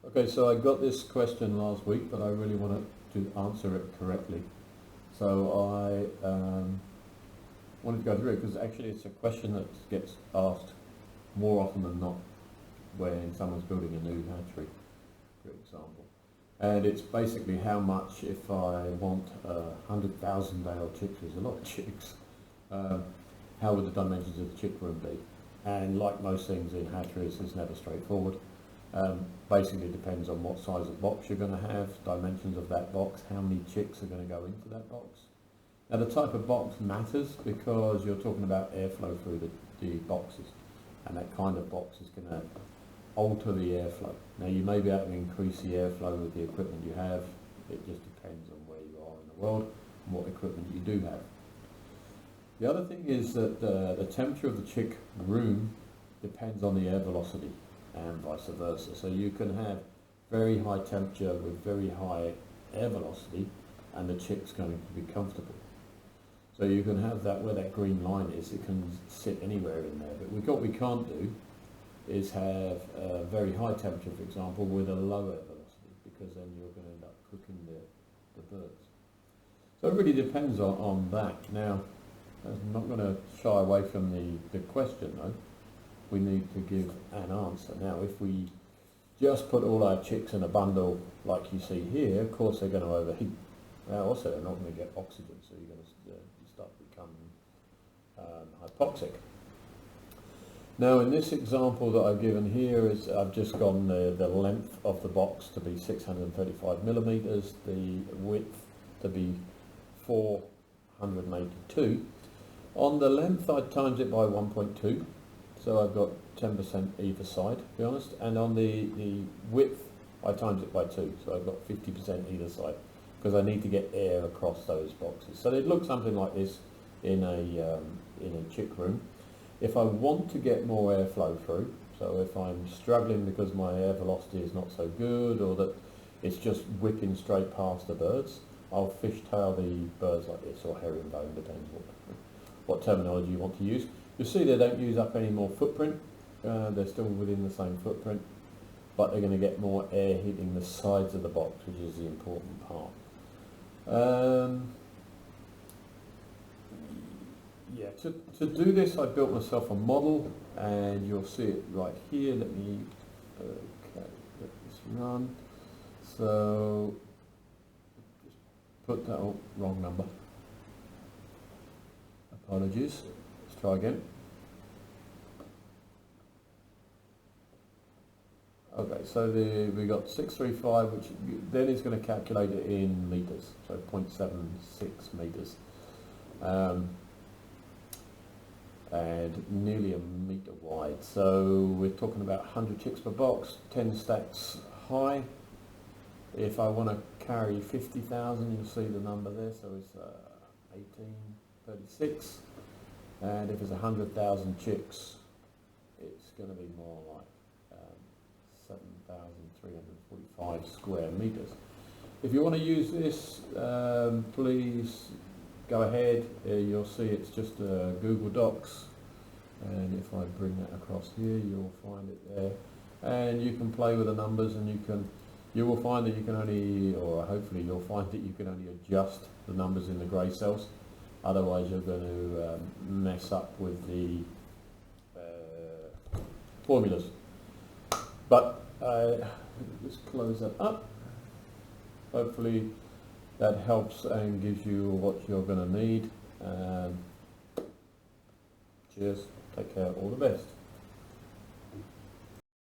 Okay, so I got this question last week, but I really wanted to answer it correctly. So I wanted to go through it because actually it's a question that gets asked more often than not when someone's building a new hatchery, for example. And it's basically how much, if I want 100,000 day-old chicks, there's a lot of chicks, how would the dimensions of the chick room be? And like most things in hatcheries, it's never straightforward. Basically depends on what size of box you're going to have, dimensions of that box, how many chicks are going to go into that box. Now the type of box matters because you're talking about airflow through the boxes, and that kind of box is going to alter the airflow. Now you may be able to increase the airflow with the equipment you have. It just depends on where you are in the world and what equipment you do have. The other thing is that the temperature of the chick room depends on the air velocity and vice versa. So you can have very high temperature with very high air velocity and the chick's going to be comfortable. So you can have that where that green line is, it can sit anywhere in there. But what we can't do is have a very high temperature, for example, with a low air velocity, because then you're going to end up cooking the birds. So it really depends on that. Now, I'm not going to shy away from the question though. We need to give an answer. Now, if we just put all our chicks in a bundle like you see here, of course they're going to overheat. Now, also they're not going to get oxygen, so you're going to start becoming hypoxic. Now, in this example that I've given here, is I've just gone the length of the box to be 635 millimeters, the width to be 482. On the length, I times it by 1.2. So I've got 10% either side, to be honest, and on the width I times it by 2, so I've got 50% either side, because I need to get air across those boxes. So they'd look something like this in a chick room. If I want to get more airflow through, so if I'm struggling because my air velocity is not so good, or that it's just whipping straight past the birds, I'll fishtail the birds like this, or herringbone, depends what terminology you want to use. You'll see they don't use up any more footprint, they're still within the same footprint, but they're going to get more air hitting the sides of the box, which is the important part. Yeah, to do this I built myself a model, and you'll see it right here. Let me let this run. So, just put that, oh, wrong number. Apologies. Try again. Okay, so we got 635, which then is going to calculate it in meters, so 0.76 meters, and nearly a meter wide. So we're talking about 100 chicks per box, 10 stacks high. If I want to carry 50,000, you'll see the number there, so it's 1836. And if it's 100,000 chicks, it's going to be more like 7,345 square meters. If you want to use this, please go ahead. You'll see it's just Google Docs, and if I bring that across here, you'll find it there. And you can play with the numbers, and you will find that you can only, or hopefully you'll find that you can only adjust the numbers in the grey cells. Otherwise you're going to mess up with the formulas. But just close that up. Hopefully that helps and gives you what you're going to need. Cheers, take care, all the best.